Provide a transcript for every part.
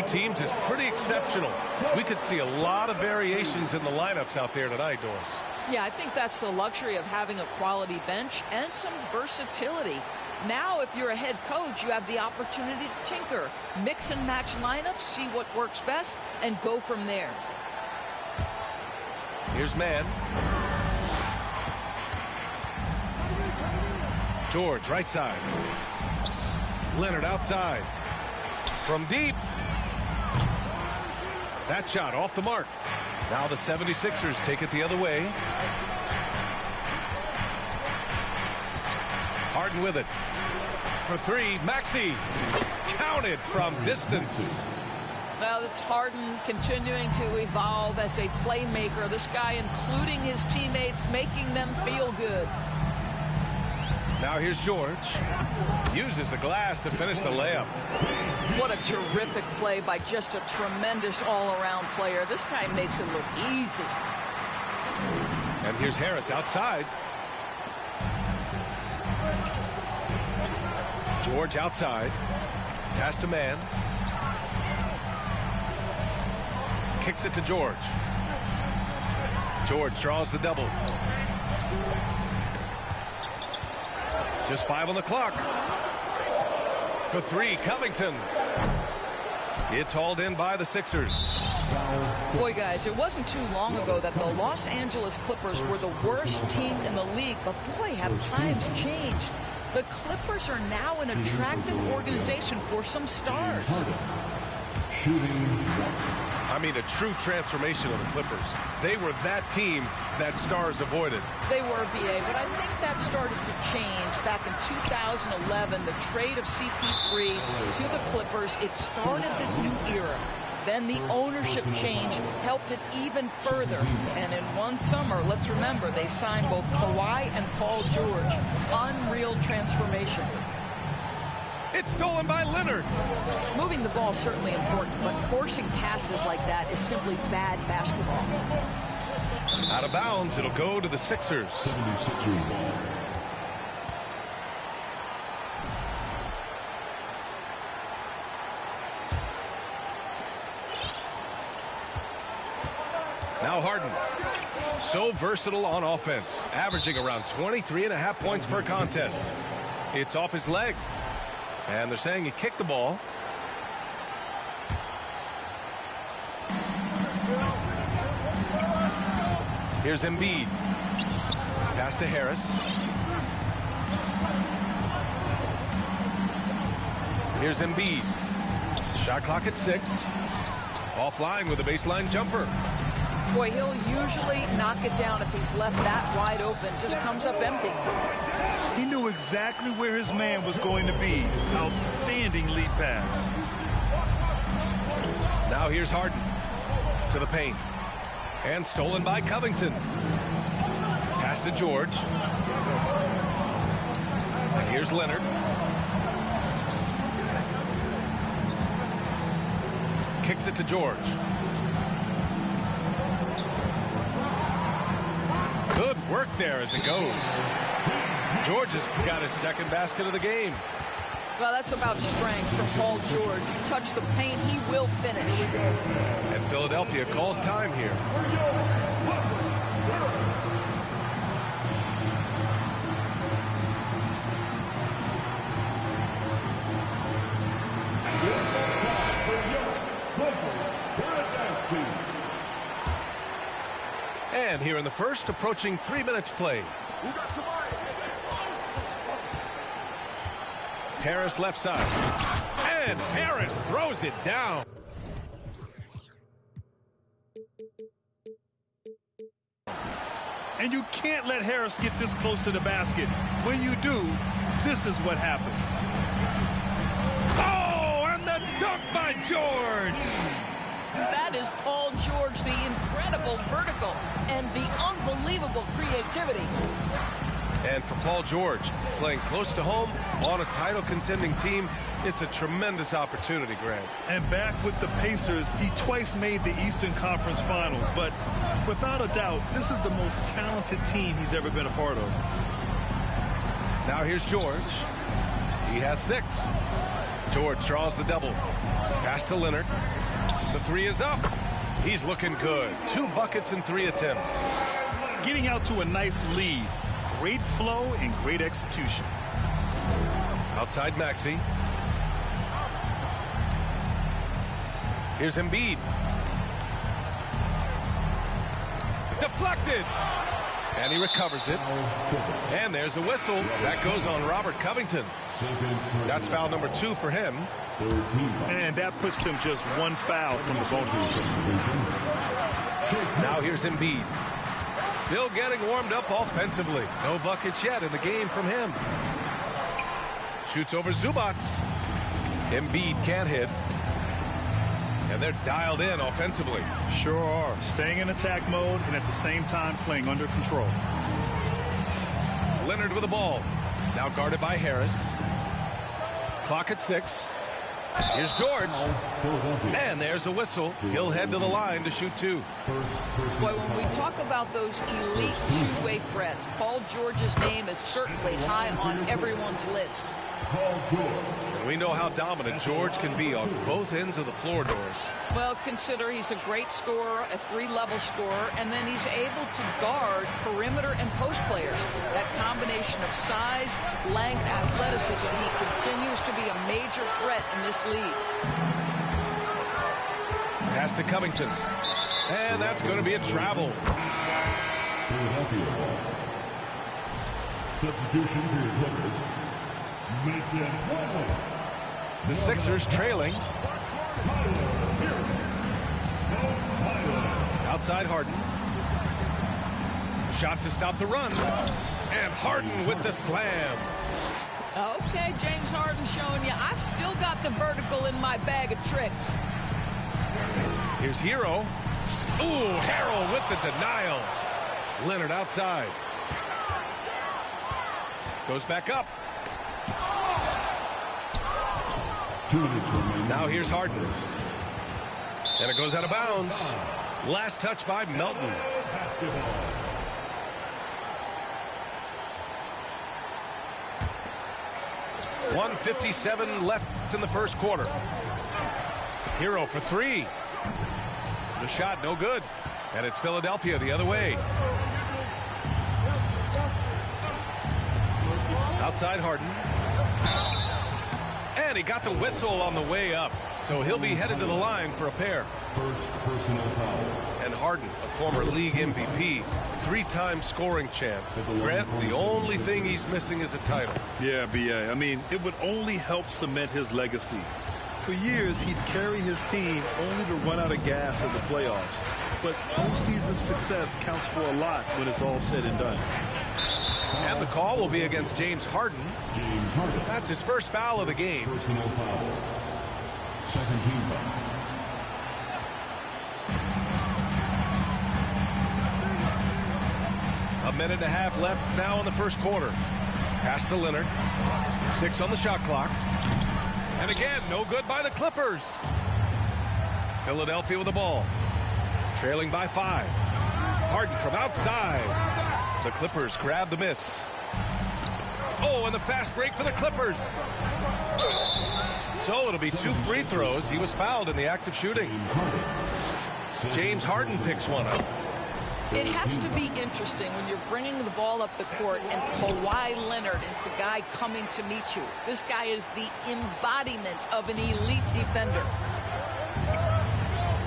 teams is pretty exceptional. We could see a lot of variations in the lineups out there tonight, Doris. Yeah, I think that's the luxury of having a quality bench and some versatility. Now, if you're a head coach, you have the opportunity to tinker, mix and match lineups, see what works best, and go from there. Here's man. George, right side. Leonard outside. From deep. That shot off the mark. Now the 76ers take it the other way. Harden with it. For three, Maxey. Counted from distance. Well, it's Harden continuing to evolve as a playmaker. This guy including his teammates, making them feel good. Now here's George. Uses the glass to finish the layup. What a terrific play by just a tremendous all-around player. This guy makes it look easy. And here's Harris outside. George outside. Pass to man. Kicks it to George. George draws the double. Just 5 on the clock. For three, Covington. It's hauled in by the Sixers. Boy, guys, it wasn't too long ago that the Los Angeles Clippers were the worst team in the league. But, boy, have times changed. The Clippers are now an attractive organization for some stars. I mean, a true transformation of the Clippers. They were that team that stars avoided. They were, B.A., but I think that started to change back in 2011, the trade of CP3 to the Clippers. It started this new era. Then the ownership change helped it even further. And in one summer, let's remember, they signed both Kawhi and Paul George. Unreal transformation. It's stolen by Leonard. Moving the ball is certainly important, but forcing passes like that is simply bad basketball. Out of bounds, it'll go to the Sixers. Now Harden. So versatile on offense, averaging around 23.5 points per contest. It's off his leg. And they're saying he kicked the ball. Here's Embiid. Pass to Harris. Here's Embiid. Shot clock at 6. Offline with a baseline jumper. Boy, he'll usually knock it down if he's left that wide open. Just comes up empty. He knew exactly where his man was going to be. Outstanding lead pass. Now here's Harden to the paint. And stolen by Covington. Pass to George. And here's Leonard. Kicks it to George. Good work there as it goes. George has got his second basket of the game. Well, that's about strength from Paul George. You touch the paint, he will finish. And Philadelphia calls time here. And here in the first, approaching 3 minutes played. Harris left side. And Harris throws it down. And you can't let Harris get this close to the basket. When you do, this is what happens. Oh, and the dunk by George. That is Paul George, the incredible vertical and the unbelievable creativity. And for Paul George, playing close to home on a title contending team, it's a tremendous opportunity, Grant. And back with the Pacers, he twice made the Eastern Conference Finals. But without a doubt, this is the most talented team he's ever been a part of. Now here's George. He has 6. George draws the double. Pass Pass to Leonard. The three is up. He's looking good. 2 buckets in 3 attempts. Getting out to a nice lead. Great flow and great execution. Outside Maxey. Here's Embiid. Deflected. And he recovers it. And there's a whistle. That goes on Robert Covington. That's foul number 2 for him. And that puts them just 1 foul from the bonus. Now here's Embiid. Still getting warmed up offensively. No buckets yet in the game from him. Shoots over Zubac. Embiid can't hit. And they're dialed in offensively. Sure are. Staying in attack mode and at the same time playing under control. Leonard with the ball. Now guarded by Harris. Clock at 6. Here's George. And there's a whistle. He'll head to the line to shoot 2. Boy, when we talk about those elite two-way threats, Paul George's name is certainly high on everyone's list. And we know how dominant George can be on both ends of the floor, Doris. Well, consider he's a great scorer, a 3-level scorer, and then he's able to guard perimeter and post players. That combination of size, length, athleticism, he continues to be a major threat in this league. Pass to Covington. And that's going to be a travel. Substitution for your Clippers. The Sixers trailing. Outside Harden. Shot to stop the run. And Harden with the slam. Okay, James Harden showing you I've still got the vertical in my bag of tricks. Here's Hero. Ooh, Harrell with the denial. Leonard outside. Goes back up. Now here's Harden. And it goes out of bounds. Last touch by Melton. .157 left in the first quarter. Hero for 3. The shot no good. And it's Philadelphia the other way. Outside Harden. And he got the whistle on the way up. So he'll be headed to the line for a pair. First personal foul. And Harden, a former league MVP, 3-time scoring champ. Grant, the only thing he's missing is a title. Yeah, B.A. I mean, it would only help cement his legacy. For years, he'd carry his team only to run out of gas in the playoffs. But postseason success counts for a lot when it's all said and done. And the call will be against James Harden. James Harden. That's his first foul of the game. Personal foul. Second team foul. A minute and a half left now in the first quarter. Pass to Leonard. 6 on the shot clock. And again, no good by the Clippers. Philadelphia with the ball. Trailing by 5. Harden from outside. The Clippers grab the miss. Oh, and the fast break for the Clippers. So it'll be 2 free throws. He was fouled in the act of shooting. James Harden picks one up. It has to be interesting when you're bringing the ball up the court and Kawhi Leonard is the guy coming to meet you. This guy is the embodiment of an elite defender.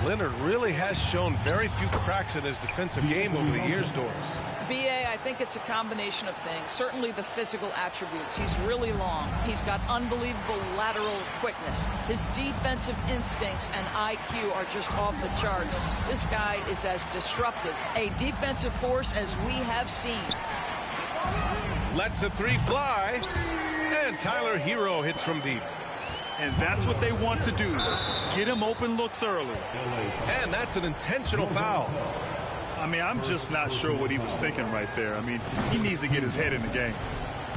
Leonard really has shown very few cracks in his defensive game over the years, Doris. B.A., I think it's a combination of things. Certainly the physical attributes. He's really long. He's got unbelievable lateral quickness. His defensive instincts and IQ are just off the charts. This guy is as disruptive, a defensive force as we have seen. Lets the 3 fly. And Tyler Hero hits from deep. And that's what they want to do. Get him open looks early. And that's an intentional foul. I mean, I'm just not sure what he was thinking right there. I mean, he needs to get his head in the game.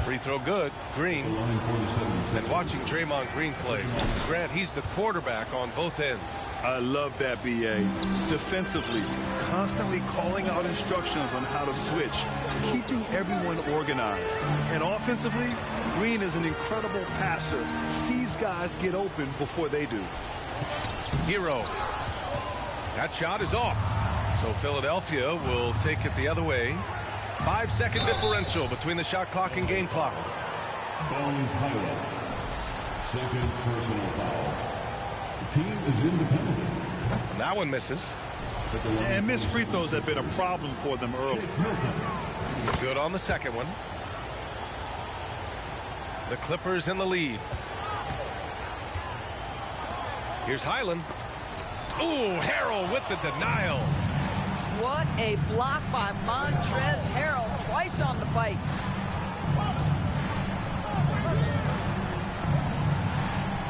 Free throw good. Green. And watching Draymond Green play, Grant, he's the quarterback on both ends. I love that, B.A. Defensively, constantly calling out instructions on how to switch, keeping everyone organized. And offensively, Green is an incredible passer, sees guys get open before they do. Hero. That shot is off. So Philadelphia will take it the other way. 5-second differential between the shot clock and game clock. Bones Highland. Second personal foul. The team is independent. And that one misses. And missed free throws have been a problem for them early. Good on the second one. The Clippers in the lead. Here's Highland. Ooh, Harrell with the denial. What a block by Montrezl Harrell, twice on the Pikes.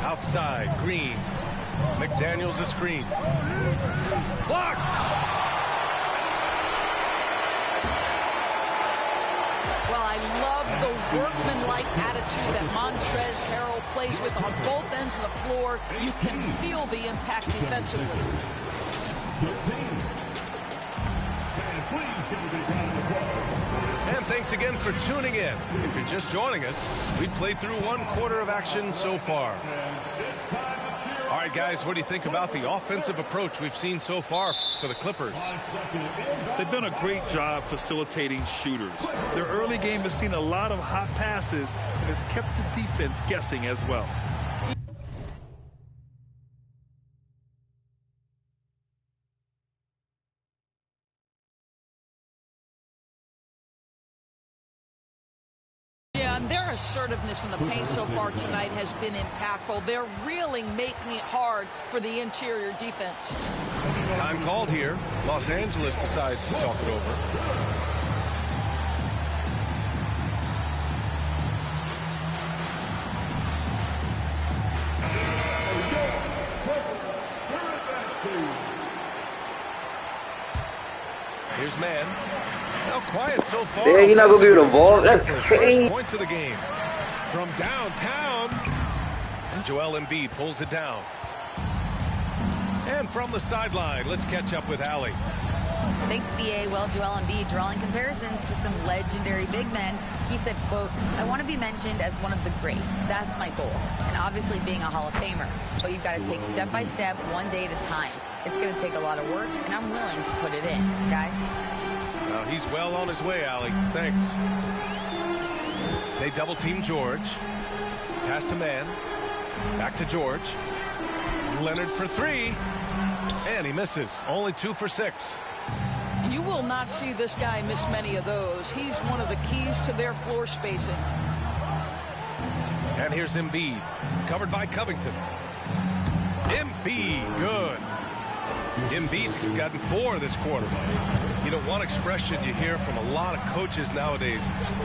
Outside, Green. McDaniels a screen. Blocked! Well, I love the workmanlike attitude that Montrezl Harrell plays with on both ends of the floor. You can feel the impact defensively. 13. And please give a big round of applause. And thanks again for tuning in. If you're just joining us, we played through 1/4 of action so far. All right, guys, what do you think about the offensive approach we've seen so far for the Clippers? They've done a great job facilitating shooters. Their early game has seen a lot of hot passes and has kept the defense guessing as well. And their assertiveness in the paint so far tonight has been impactful. They're really making it hard for the interior defense. Time called here. Los Angeles decides to talk it over. Here's Man. Now quiet so far. Damn, you're not gonna give it a ball? That's First crazy. point to the game. From downtown. And Joel Embiid pulls it down. And from the sideline, let's catch up with Allie. Thanks, BA. Well, Joel Embiid drawing comparisons to some legendary big men. He said, quote, "I want to be mentioned as one of the greats. That's my goal. And obviously being a Hall of Famer. But you've got to take step by step, one day at a time. It's going to take a lot of work, and I'm willing to put it in, guys." Now he's well on his way, Allie. Thanks. They double team George. Pass to Man. Back to George. Leonard for three. And he misses. Only 2 for 6. You will not see this guy miss many of those. He's one of the keys to their floor spacing. And here's Embiid. Covered by Covington. Embiid, good. Embiid's gotten 4 this quarter. You know, one expression you hear from a lot of coaches nowadays,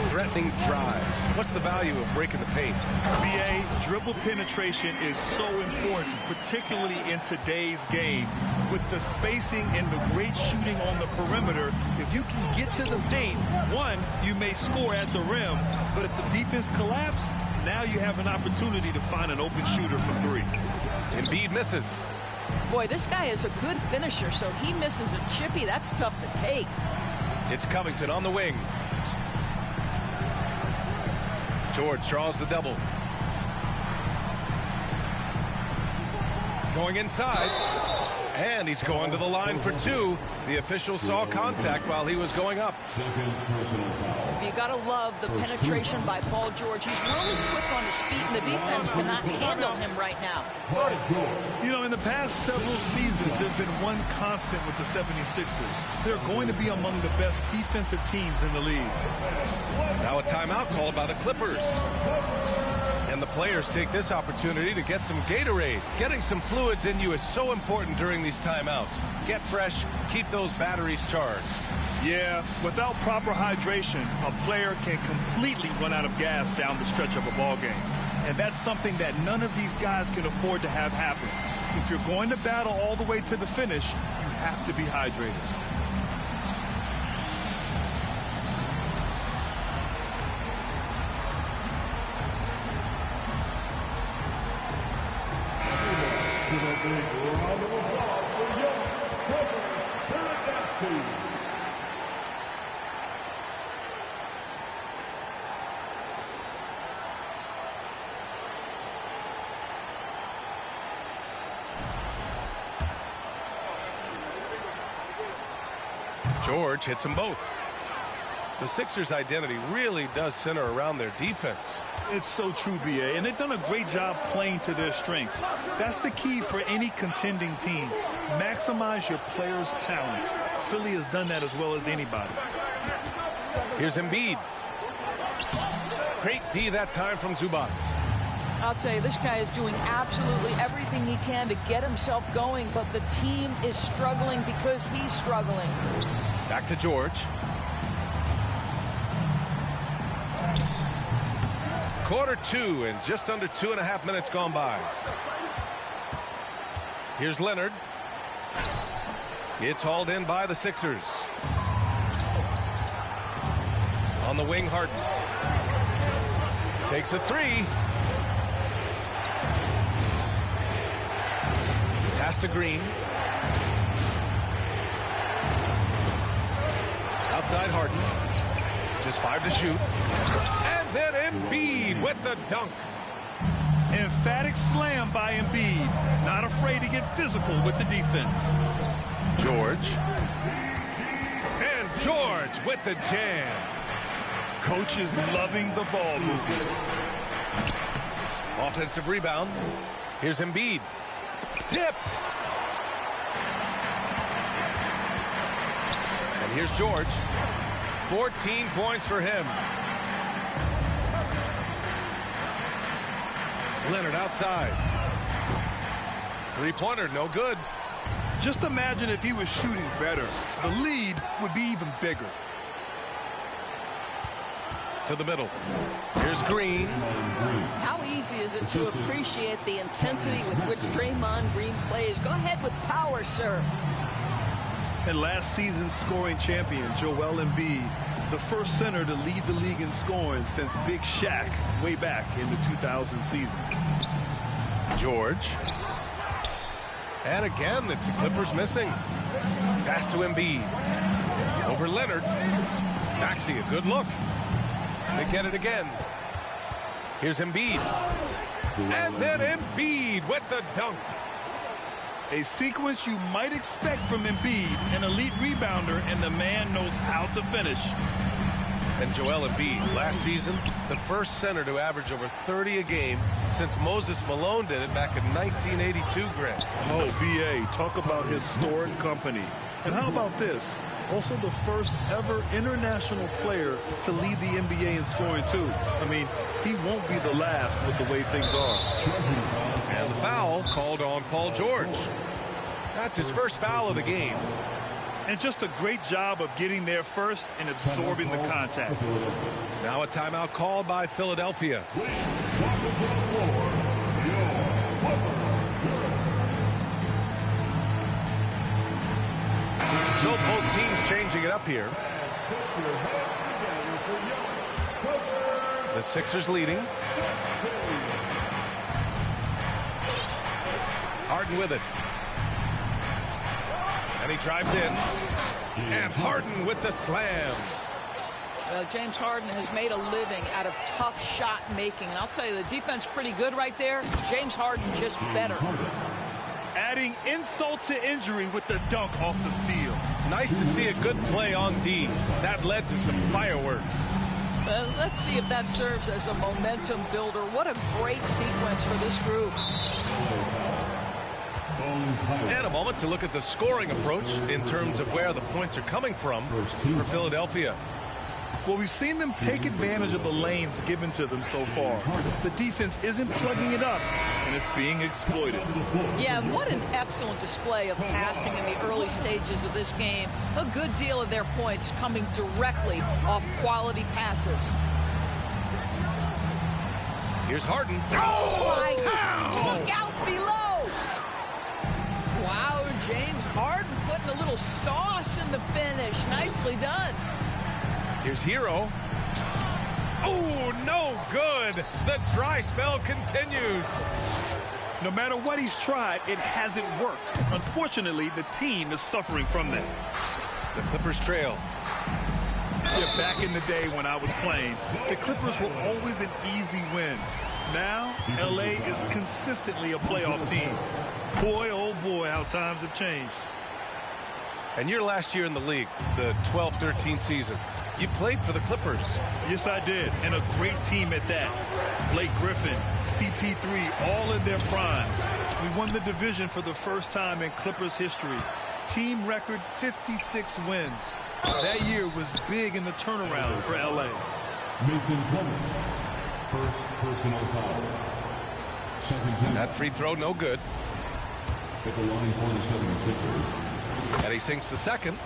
threatening drives. What's the value of breaking the paint? BA, dribble penetration is so important, particularly in today's game. With the spacing and the great shooting on the perimeter, if you can get to the paint, one, you may score at the rim, but if the defense collapses, now you have an opportunity to find an open shooter from 3. Embiid misses. Boy, this guy is a good finisher, so he misses a chippy. That's tough to take. It's Covington on the wing. George draws the double. Going inside. And he's going to the line for 2. The official saw contact while he was going up. Second personal foul. You got to love the penetration by Paul George. He's really quick on his feet, and the defense cannot handle him right now. You know, in the past several seasons, there's been one constant with the 76ers. They're going to be among the best defensive teams in the league. Now a timeout called by the Clippers. And the players take this opportunity to get some Gatorade. Getting some fluids in you is so important during these timeouts. Get fresh, keep those batteries charged. Yeah, without proper hydration, a player can completely run out of gas down the stretch of a ball game. And that's something that none of these guys can afford to have happen. If you're going to battle all the way to the finish, you have to be hydrated. George hits them both. The Sixers' identity really does center around their defense. It's so true, B.A., and they've done a great job playing to their strengths. That's the key for any contending team. Maximize your players' talents. Philly has done that as well as anybody. Here's Embiid. Great D that time from Zubac. I'll tell you, this guy is doing absolutely everything he can to get himself going, but the team is struggling because he's struggling. Back to George. Quarter two and just under 2.5 minutes gone by. Here's Leonard. It's hauled in by the Sixers. On the wing, Harden. Takes a three. Pass to Green. Outside Harden. Just 5 to shoot. And then Embiid with the dunk. Emphatic slam by Embiid. Not afraid to get physical with the defense. George. And George with the jam. Coach is loving the ball movement. Offensive rebound. Here's Embiid. Tipped. And here's George. 14 points for him. Leonard outside. Three-pointer, no good. Just imagine if he was shooting better. The lead would be even bigger. To the middle. Here's Green. How easy is it to appreciate the intensity with which Draymond Green plays? Go ahead with power, sir. And last season's scoring champion, Joel Embiid, the first center to lead the league in scoring since Big Shaq way back in the 2000 season. George. And again, it's the Clippers missing. Pass to Embiid. Over Leonard. Maxey, a good look. They get it again. Here's Embiid. And then Embiid with the dunk. A sequence you might expect from Embiid, an elite rebounder, and the man knows how to finish. And Joel Embiid, last season, the first center to average over 30 a game since Moses Malone did it back in 1982, Greg. Oh, B.A., talk about historic company. And how about this? Also the first ever international player to lead the NBA in scoring, too. I mean, he won't be the last with the way things are. And the foul called on Paul George. That's his first foul of the game. And just a great job of getting there first and absorbing the contact. Now a timeout called by Philadelphia. So both teams changing it up here. The Sixers leading. Harden with it. And he drives in. And Harden with the slam. Well, James Harden has made a living out of tough shot making. And I'll tell you, the defense pretty good right there. James Harden just better. Adding insult to injury with the dunk off the steal. Nice to see a good play on D. That led to some fireworks. Let's see if that serves as a momentum builder. What a great sequence for this group. And a moment to look at the scoring approach in terms of where the points are coming from for Philadelphia. Well, we've seen them take advantage of the lanes given to them so far. The defense isn't plugging it up, and it's being exploited. Yeah, and what an excellent display of passing in the early stages of this game. A good deal of their points coming directly off quality passes. Here's Harden. Oh, my God. Look out below. Wow, James Harden putting a little sauce in the finish. Nicely done. Here's Hero. Oh, no good. The dry spell continues. No matter what he's tried, it hasn't worked. Unfortunately, the team is suffering from that. The Clippers trail. Yeah, back in the day when I was playing, the Clippers were always an easy win. Now, L.A. is consistently a playoff team. Boy, oh boy, how times have changed. And your last year in the league, the 12-13 season, you played for the Clippers. Yes, I did, and a great team at that. Blake Griffin, CP3, all in their primes. We won the division for the first time in Clippers history. Team record 56 wins. That year was big in the turnaround for LA. Mason Clemens, first personal foul. That free throw, no good. At the line for the 76ers. And he sinks the second.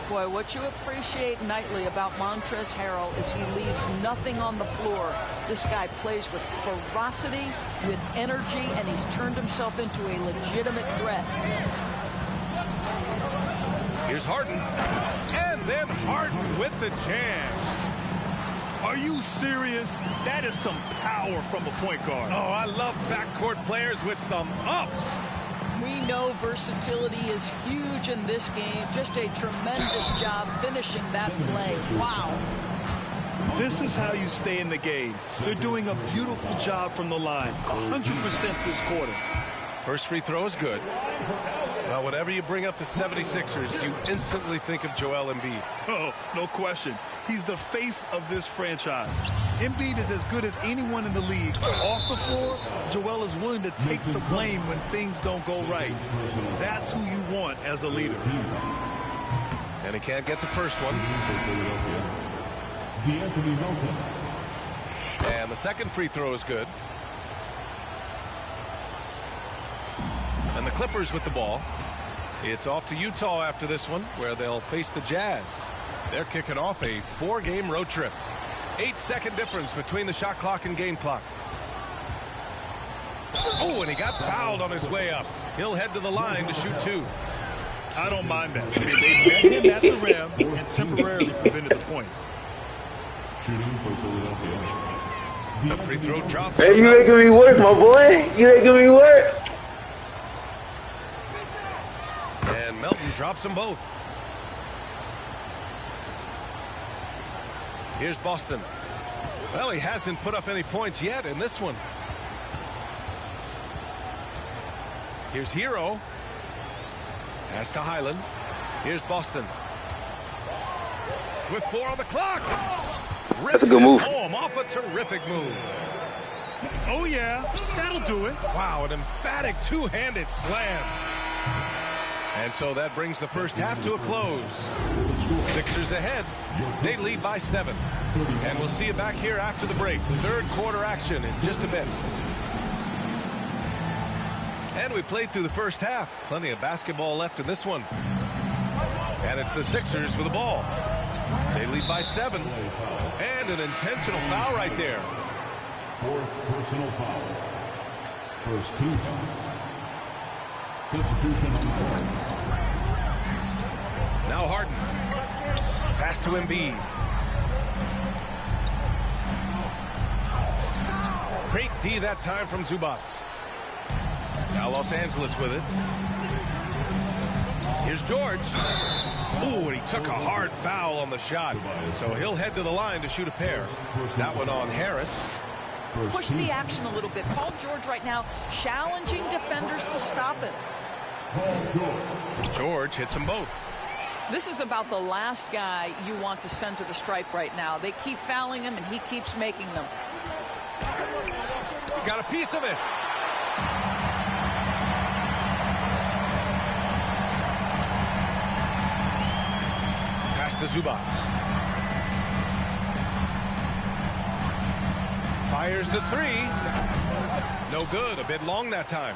Boy, what you appreciate nightly about Montrezl Harrell is he leaves nothing on the floor. This guy plays with ferocity, with energy, and he's turned himself into a legitimate threat. Here's Harden. And then Harden with the jam. Are you serious? That is some power from a point guard. Oh, I love backcourt players with some ups. We know versatility is huge in this game. Just a tremendous job finishing that play. Wow. This is how you stay in the game. They're doing a beautiful job from the line. 100% this quarter. First free throw is good. Well, whenever you bring up the 76ers, you instantly think of Joel Embiid. Oh, no question. He's the face of this franchise. Embiid is as good as anyone in the league. Off the floor, Joel is willing to take the blame when things don't go right. That's who you want as a leader. And he can't get the first one. And the second free throw is good. And the Clippers with the ball. It's off to Utah after this one, where they'll face the Jazz. They're kicking off a 4-game road trip. 8-second difference between the shot clock and game clock. Oh, and he got fouled on his way up. He'll head to the line to shoot 2. I don't mind that. I mean, they met him at the rim and temporarily prevented the points. Shooting for Philadelphia. The free throw drops. Hey, you making me work, my boy. You making me work. And Melton drops them both. Here's Boston. Well, he hasn't put up any points yet in this one. Here's Hero. Pass to Highland. Here's Boston. With 4 on the clock. That's a good move. Home off a terrific move. Oh, yeah. That'll do it. Wow, an emphatic two-handed slam. And so that brings the first half to a close. Sixers ahead. They lead by 7. And we'll see you back here after the break. Third quarter action in just a bit. And we played through the first half. Plenty of basketball left in this one. And it's the Sixers with the ball. They lead by 7. And an intentional foul right there. 4th personal foul. First 2 fouls. Substitution on the court. Now Harden. Pass to Embiid. Great D that time from Zubats. Now Los Angeles with it. Here's George. Ooh, and he took a hard foul on the shot. So he'll head to the line to shoot a pair. That one on Harris. Push the action a little bit. Paul George right now challenging defenders to stop him. George hits them both. This is about the last guy you want to send to the stripe right now. They keep fouling him, and he keeps making them. Got a piece of it. Pass to Zubats. Fires the 3. No good. A bit long that time.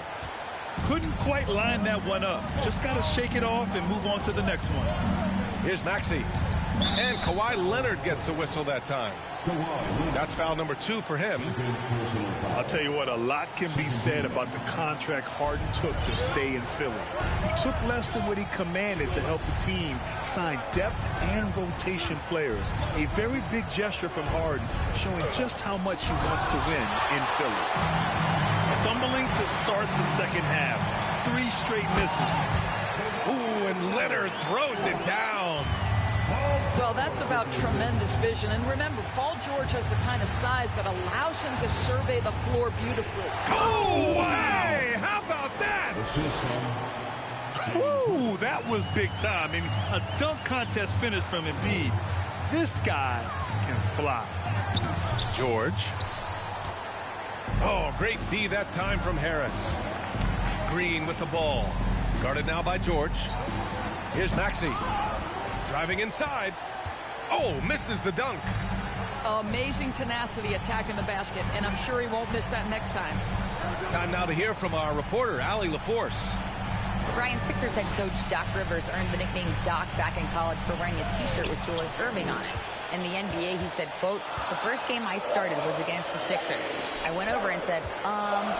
Couldn't quite line that one up. Just got to shake it off and move on to the next one. Here's Maxey. And Kawhi Leonard gets a whistle that time. That's foul number 2 for him. I'll tell you what, a lot can be said about the contract Harden took to stay in Philly. He took less than what he commanded to help the team sign depth and rotation players. A very big gesture from Harden, showing just how much he wants to win in Philly. Stumbling to start the second half. 3 straight misses. Ooh, and Leonard throws it down. Well, that's about tremendous vision. And remember, Paul George has the kind of size that allows him to survey the floor beautifully. Oh, hey, how about that? Ooh, that was big time. I mean, a dunk contest finish from Embiid. This guy can fly. George. Oh, great D that time from Harris. Green with the ball. Guarded now by George. Here's Maxey. Driving inside. Oh, misses the dunk. Amazing tenacity attacking the basket, and I'm sure he won't miss that next time. Time now to hear from our reporter, Allie LaForce. Brian, Sixers head coach Doc Rivers earned the nickname Doc back in college for wearing a T-shirt with Julius Erving on it. In the NBA, he said, quote, "The first game I started was against the Sixers. I went over and said,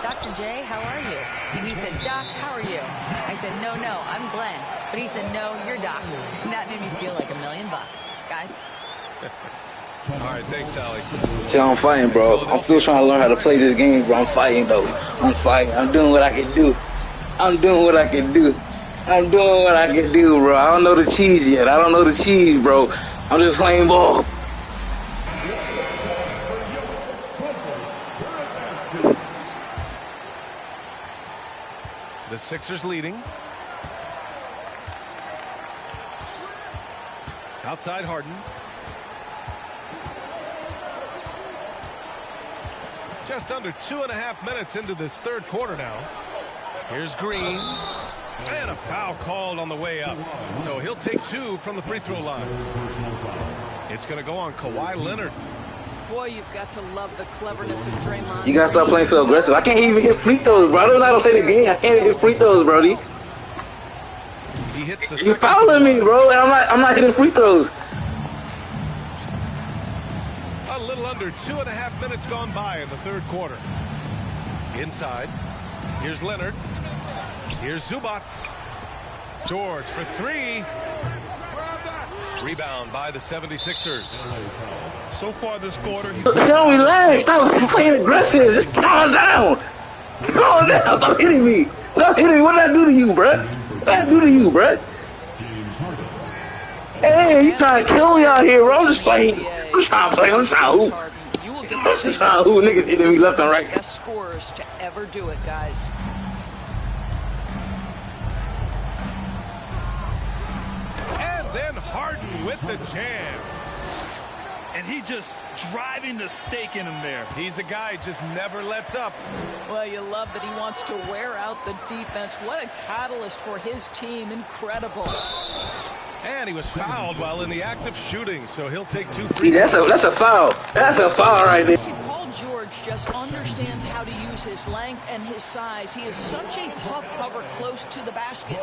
Dr. J, how are you?" And he said, "Doc, how are you?" I said, no, I'm Glenn." But he said, "No, you're Doc." And that made me feel like $1 million, guys. All right, thanks, Allie. See, I'm fighting, bro. I'm still trying to learn how to play this game, bro. I'm fighting, though. I'm fighting. I'm doing what I can do. I'm doing what I can do. I'm doing what I can do, bro. I don't know the cheese yet. I don't know the cheese, bro. I'm just playing ball. The Sixers leading. Outside Harden. Just under 2.5 minutes into this third quarter now. Here's Green. And a foul called on the way up. So he'll take 2 from the free throw line. It's going to go on Kawhi Leonard. Boy, you've got to love the cleverness of Draymond. You gotta stop playing so aggressive. I can't even hit free throws, bro. I don't know how to play the game. I can't even hit free throws, Brody. He hits the You're fouling me, bro, and I'm not hitting free throws. A little under 2.5 minutes gone by in the third quarter. Inside. Here's Leonard. Here's Zubats. George for 3. Rebound by the 76ers. So far this quarter, he's Don't relax. Stop playing aggressive. Just calm down. Calm down. Stop hitting me. Stop hitting me. What did I do to you, bro? What did I do to you, bro? Hey, you trying to kill me out here, bro? I'm just playing. I'm trying to play. I'm trying to hoop. I'm just trying to hoop. Niggas hitting me left and right. Best scorers to ever do it, guys. And then Harden with the jam. and he just driving the stake in him there. He's a guy who just never lets up. Well, you love that he wants to wear out the defense. What a catalyst for his team. Incredible. And he was fouled while in the act of shooting, so he'll take 2 free. See, that's a foul. That's a foul right there. See, Paul George just understands how to use his length and his size. He is such a tough cover close to the basket.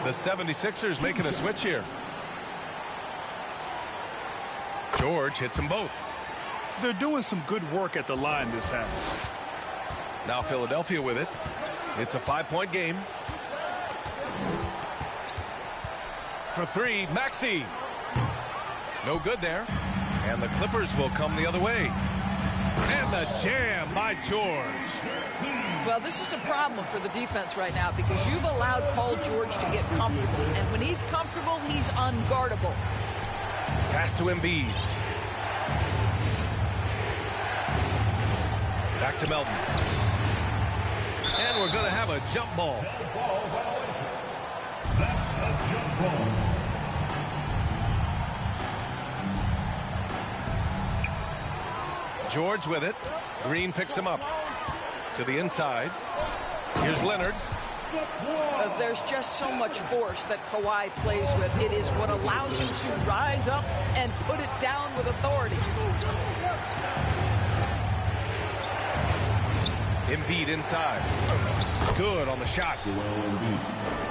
The 76ers making a switch here. George hits them both. They're doing some good work at the line this half. Now Philadelphia with it. It's a 5-point game. For 3, Maxey. No good there. And the Clippers will come the other way. And the jam by George. Well, this is a problem for the defense right now because you've allowed Paul George to get comfortable. And when he's comfortable, he's unguardable. Pass to Embiid. Back to Melton. And we're going to have a jump ball. That's a jump ball. George with it. Green picks him up. To the inside. Here's Leonard. There's just so much force that Kawhi plays with. It is what allows him to rise up and put it down with authority. Embiid inside. Good on the shot.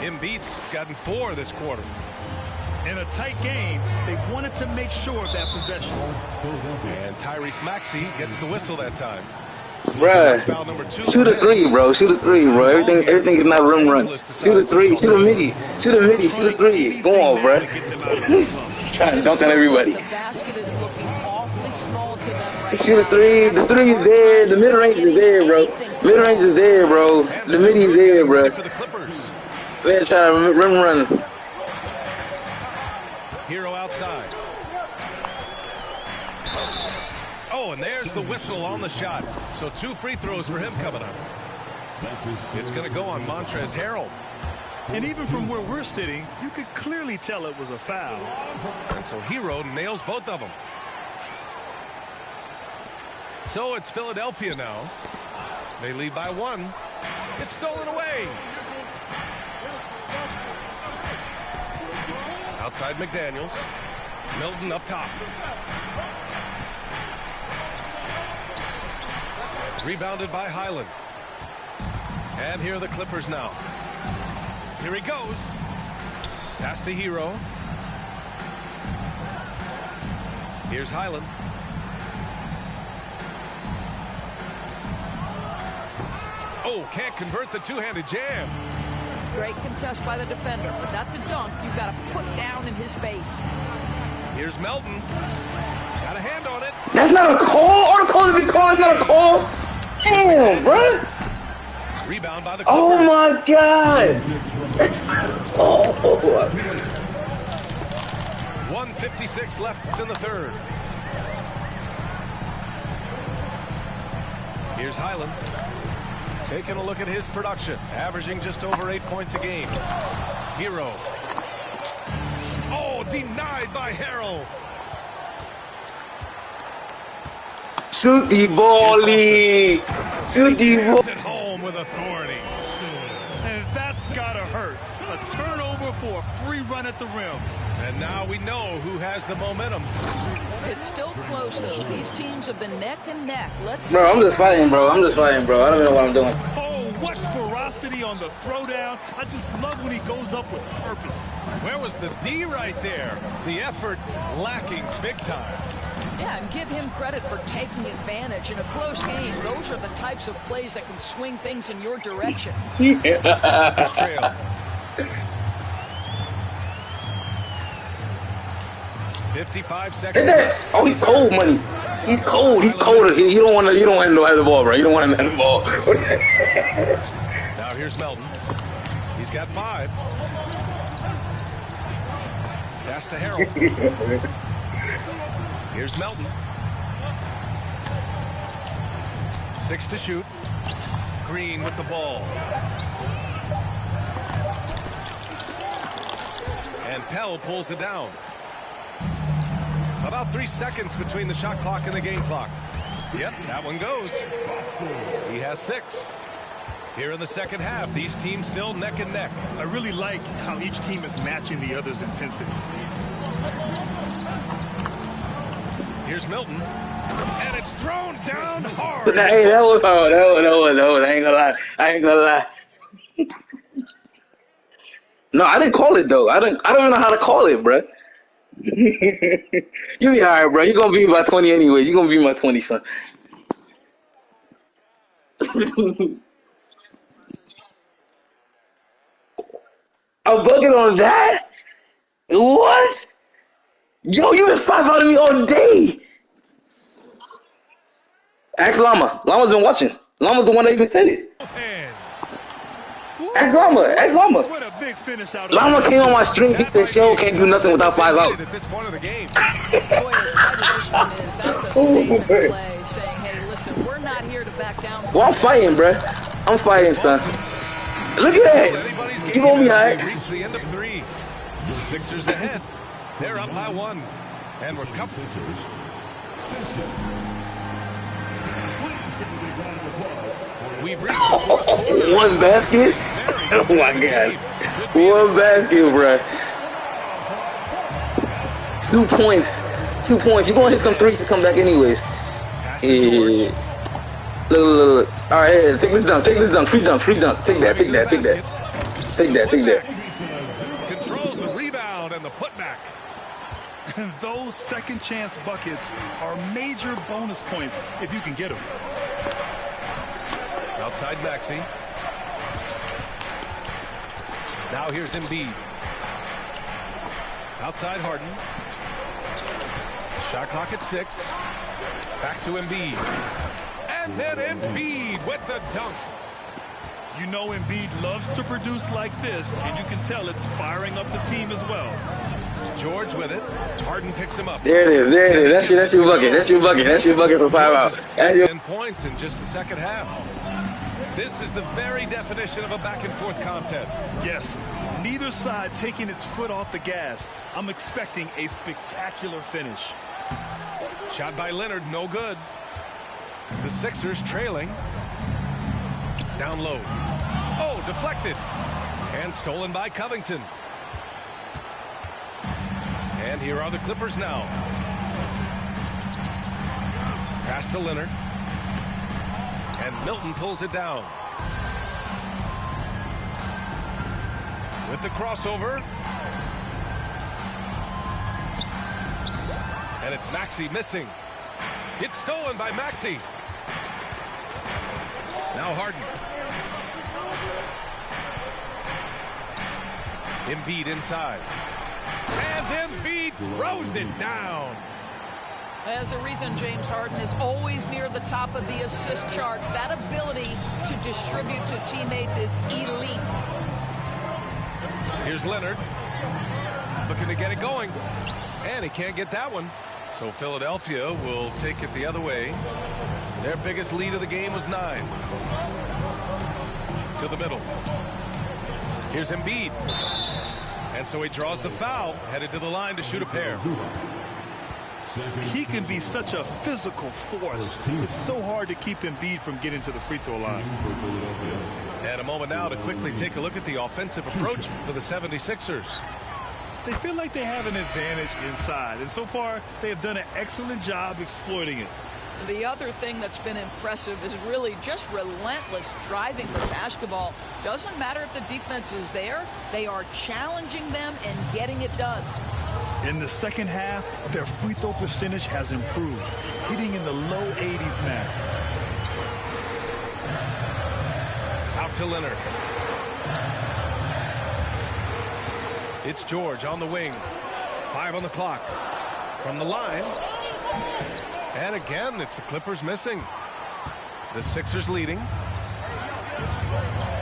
Embiid's gotten 4 this quarter. In a tight game, they wanted to make sure of that possession. And Tyrese Maxey gets the whistle that time. Bruh, Foul number 2. shoot a 3, bro. Shoot a 3, bro. Everything is not rim run. Shoot a 3. Shoot a midi. Shoot a midi. Shoot a 3. Go on, bro. Trying to dunk on everybody. The basket is looking awfully small to them right Shoot a 3. The 3 is there. The mid range is there, bro. Mid range is there, bro. The midi is there, bro. For the Clippers. Man, trying to rim run. Hero outside. Oh, and there's the whistle on the shot. So 2 free throws for him coming up. It's going to go on Montrezl Harrell. And even from where we're sitting, you could clearly tell it was a foul. And so Hero nails both of them. So it's Philadelphia now. They lead by 1. It's stolen away. Outside McDaniels. Milton up top. Rebounded by Highland. And here are the Clippers now. Here he goes. Pass to Hero. Here's Highland. Oh, can't convert the two-handed jam. Great contest by the defender, but that's a dunk you've got to put down in his face. Here's Melton. Got a hand on it. That's not a call. All the calls have been called. It's not a call. Damn, bro. Rebound by the Clippers. Oh my God. Oh. 1:56 left in the third. Here's Highland. Taking a look at his production, averaging just over 8 points a game. Hero. Oh, denied by Harrell. Shoot the volley. Shoot the Hands volley. it home with authority. And that's gotta hurt. A turnover for a free run at the rim. And now we know who has the momentum. It's still close, though. These teams have been neck and neck. Let's Bro, I'm just fighting, bro. I don't even know what I'm doing. Oh, what ferocity on the throwdown. I just love when he goes up with purpose. Where was the D right there? The effort lacking big time. Yeah, and give him credit for taking advantage in a close game. Those are the types of plays that can swing things in your direction. Clippers trail. 55 seconds left. Oh, he's cold, money. He's cold. He's colder. You don't want him to have the ball, bro. You don't want him to have the ball. Now here's Melton. He's got 5. Pass to Harrell. Here's Melton. 6 to shoot. Green with the ball. And Pell pulls it down. About 3 seconds between the shot clock and the game clock. Yep, that one goes. He has 6. Here in the second half, these teams still neck and neck. I really like how each team is matching the other's intensity. Here's Milton. And it's thrown down hard. Hey, that was hard. That was. I ain't gonna lie. No, I didn't call it, though. I don't even know how to call it, bro. You be alright, bro. You're gonna beat me by 20 anyway. You're gonna beat me by 20, son. A bucket on that? What? Yo, you been 5-outing me all day. Ask Llama. Llama's been watching. Llama's the one that even finished. Hands. Ask Llama. What a big finish out of Llama came on my stream. He said, "Show can't do nothing without 5 out." At this point of the game. Boy, as tight as this one is, that's a statement play saying, hey, listen, we're not here to back down. Well, I'm fighting, bro. I'm fighting, son. Look at that. You gonna be alright. We reach the end of 3. Sixers ahead. They're up by 1. And we're coming. We've reached the fourth quarter. One basket? Oh my God. One basket, bro. 2 points. 2 points. You're gonna hit some threes to come back anyways. Yeah. Look. Alright, yeah, take this dunk. Free dunk. Take that. Controls the rebound and the putback. And those second chance buckets are major bonus points if you can get them. Outside Maxey. Now here's Embiid. Outside Harden. Shot clock at 6. Back to Embiid. And then Embiid with the dunk. You know Embiid loves to produce like this, and you can tell it's firing up the team as well. George with it. Harden picks him up. There it is. That's your bucket. That's your bucket for 5 out. 10 points in just the second half. This is the very definition of a back-and-forth contest. Yes, neither side taking its foot off the gas. I'm expecting a spectacular finish. Shot by Leonard, no good. The Sixers trailing. Down low. Oh, deflected. And stolen by Covington. And here are the Clippers now. Pass to Leonard. And Milton pulls it down. With the crossover. And it's Maxey missing. It's stolen by Maxey. Now Harden. Embiid inside. And Embiid throws it down. There's a reason James Harden is always near the top of the assist charts. That ability to distribute to teammates is elite. Here's Leonard. Looking to get it going. And he can't get that one. So Philadelphia will take it the other way. Their biggest lead of the game was 9. To the middle. Here's Embiid. And so he draws the foul, headed to the line to shoot a pair. He can be such a physical force. It's so hard to keep Embiid from getting to the free throw line. And a moment now to quickly take a look at the offensive approach for the 76ers. They feel like they have an advantage inside, and so far they have done an excellent job exploiting it. The other thing that's been impressive is really just relentless driving the basketball. Doesn't matter if the defense is there, they are challenging them and getting it done. In the second half, their free throw percentage has improved, hitting in the low 80s now. Out to Leonard. It's George on the wing. 5 on the clock. From the line. And again, it's the Clippers missing. The Sixers leading.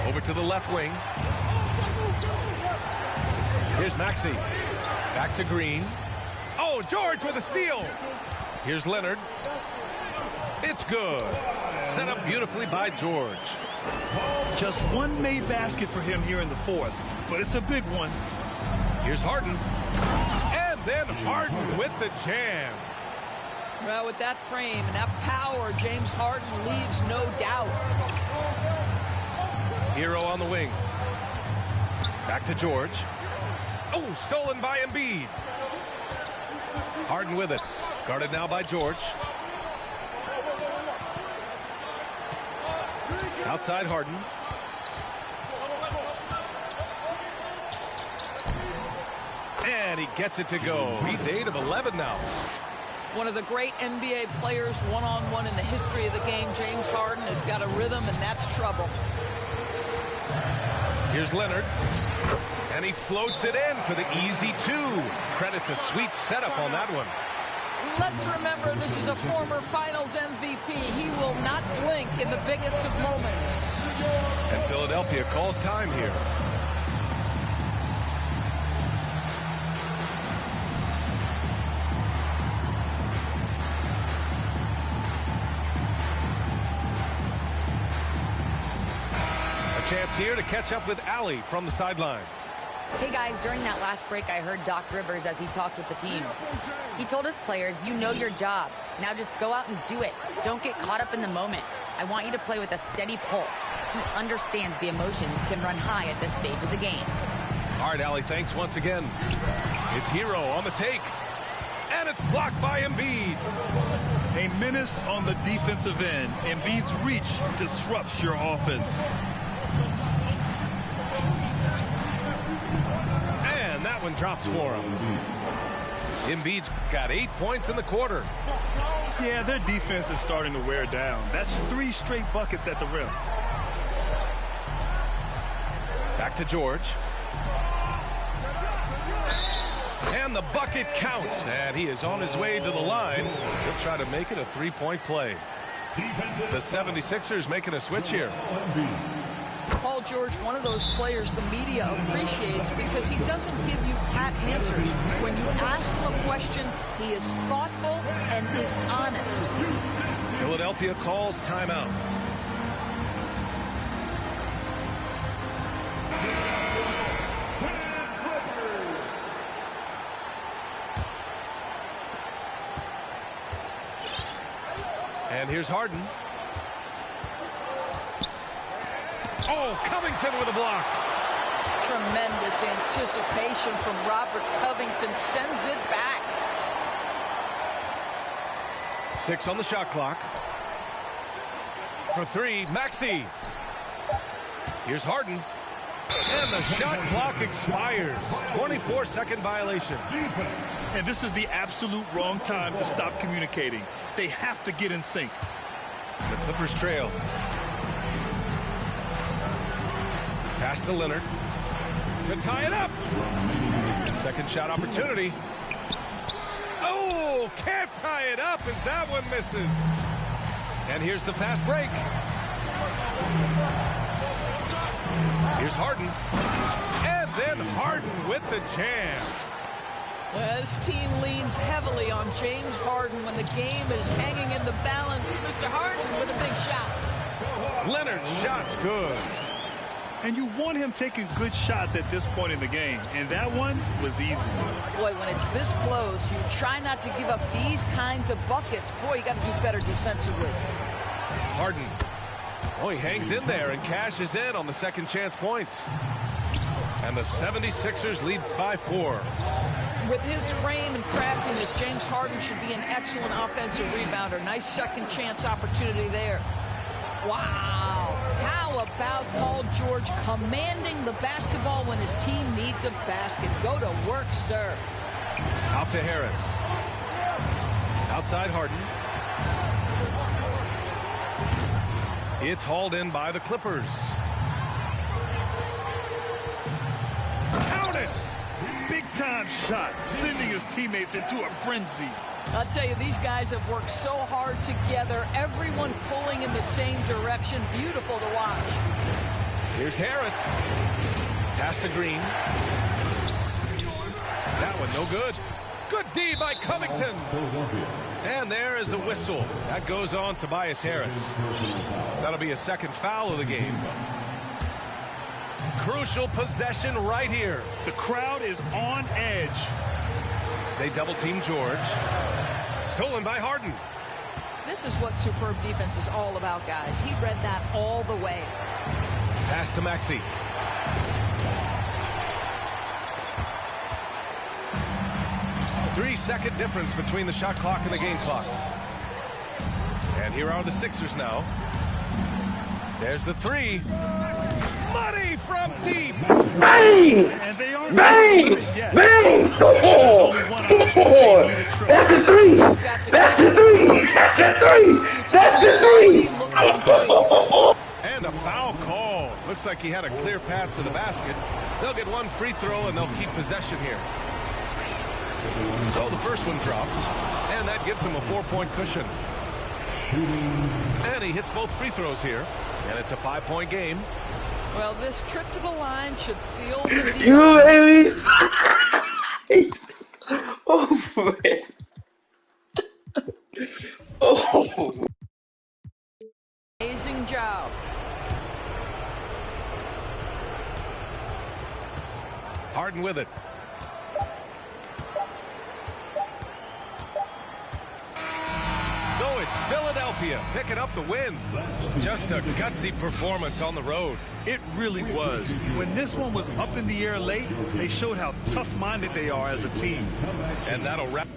Over to the left wing. Here's Maxey. Back to Green. Oh, George with a steal. Here's Leonard. It's good. Set up beautifully by George. Just one made basket for him here in the fourth, but it's a big one. Here's Harden. And then Harden with the jam. Well, with that frame and that power, James Harden leaves no doubt. Hero on the wing. Back to George. Oh, stolen by Embiid. Harden with it. Guarded now by George. Outside Harden. And he gets it to go. He's 8 of 11 now. One of the great NBA players one-on-one in the history of the game. James Harden has got a rhythm, and that's trouble. Here's Leonard. And he floats it in for the easy 2. Credit the sweet setup on that one. Let's remember this is a former Finals MVP. He will not blink in the biggest of moments. And Philadelphia calls time here. Chance here to catch up with Allie from the sideline. Hey guys, during that last break I heard Doc Rivers as he talked with the team. He told his players, you know your job. Now just go out and do it. Don't get caught up in the moment. I want you to play with a steady pulse. He understands the emotions can run high at this stage of the game. All right, Allie, thanks once again. It's Hero on the take. And it's blocked by Embiid. A menace on the defensive end. Embiid's reach disrupts your offense. And that one drops for him. Embiid's got 8 points in the quarter. Yeah, their defense is starting to wear down. That's 3 straight buckets at the rim. Back to George. And the bucket counts. And he is on his way to the line. He'll try to make it a 3-point play. The 76ers making a switch here. Paul George, one of those players the media appreciates because he doesn't give you pat answers. When you ask him a question, he is thoughtful and is honest. Philadelphia calls timeout. And here's Harden. Oh, Covington with a block. Tremendous anticipation from Robert Covington, sends it back. 6 on the shot clock. For 3, Maxey. Here's Harden. And the shot clock expires. 24-second violation. And this is the absolute wrong time to stop communicating. They have to get in sync. The Clippers trail. Pass to Leonard. To tie it up. Second shot opportunity. Oh, can't tie it up as that one misses. And here's the fast break. Here's Harden. And then Harden with the jam. This team leans heavily on James Harden when the game is hanging in the balance. Mr. Harden with a big shot. Leonard's shot's good. And you want him taking good shots at this point in the game. And that one was easy. Boy, when it's this close, you try not to give up these kinds of buckets. Boy, you got to do better defensively. Harden. Oh, he hangs in there and cashes in on the second chance points. And the 76ers lead by 4. With his frame and craftiness, James Harden should be an excellent offensive rebounder. Nice second chance opportunity there. Wow. How about Paul George commanding the basketball when his team needs a basket? Go to work, sir. Out to Harris. Outside Harden. It's hauled in by the Clippers. Count it! Big time shot, sending his teammates into a frenzy. I'll tell you, these guys have worked so hard together. Everyone pulling in the same direction. Beautiful to watch. Here's Harris. Pass to Green. That one no good. Good D by Covington. And there is a whistle. That goes on Tobias Harris. That'll be a second foul of the game. Crucial possession right here. The crowd is on edge. They double team George. Stolen by Harden. This is what superb defense is all about, guys. He read that all the way. Pass to Maxey. Three-second difference between the shot clock and the game clock. And here are the Sixers now. There's the 3. Money from deep. Bang! And they are Bang! Bang! Oh! Oh! That's the 3! That's the 3! That's the 3! That's the 3! And a foul call. Looks like he had a clear path to the basket. They'll get one free throw and they'll keep possession here. So the first one drops, and that gives him a 4-point cushion. And he hits both free throws here, and it's a 5-point game. Well, this trip to the line should seal the deal. You baby! Oh, man. Oh. Amazing job. Harden with it. So it's Philadelphia picking up the win. Just a gutsy performance on the road. It really was. When this one was up in the air late, they showed how tough-minded they are as a team. And that'll wrap.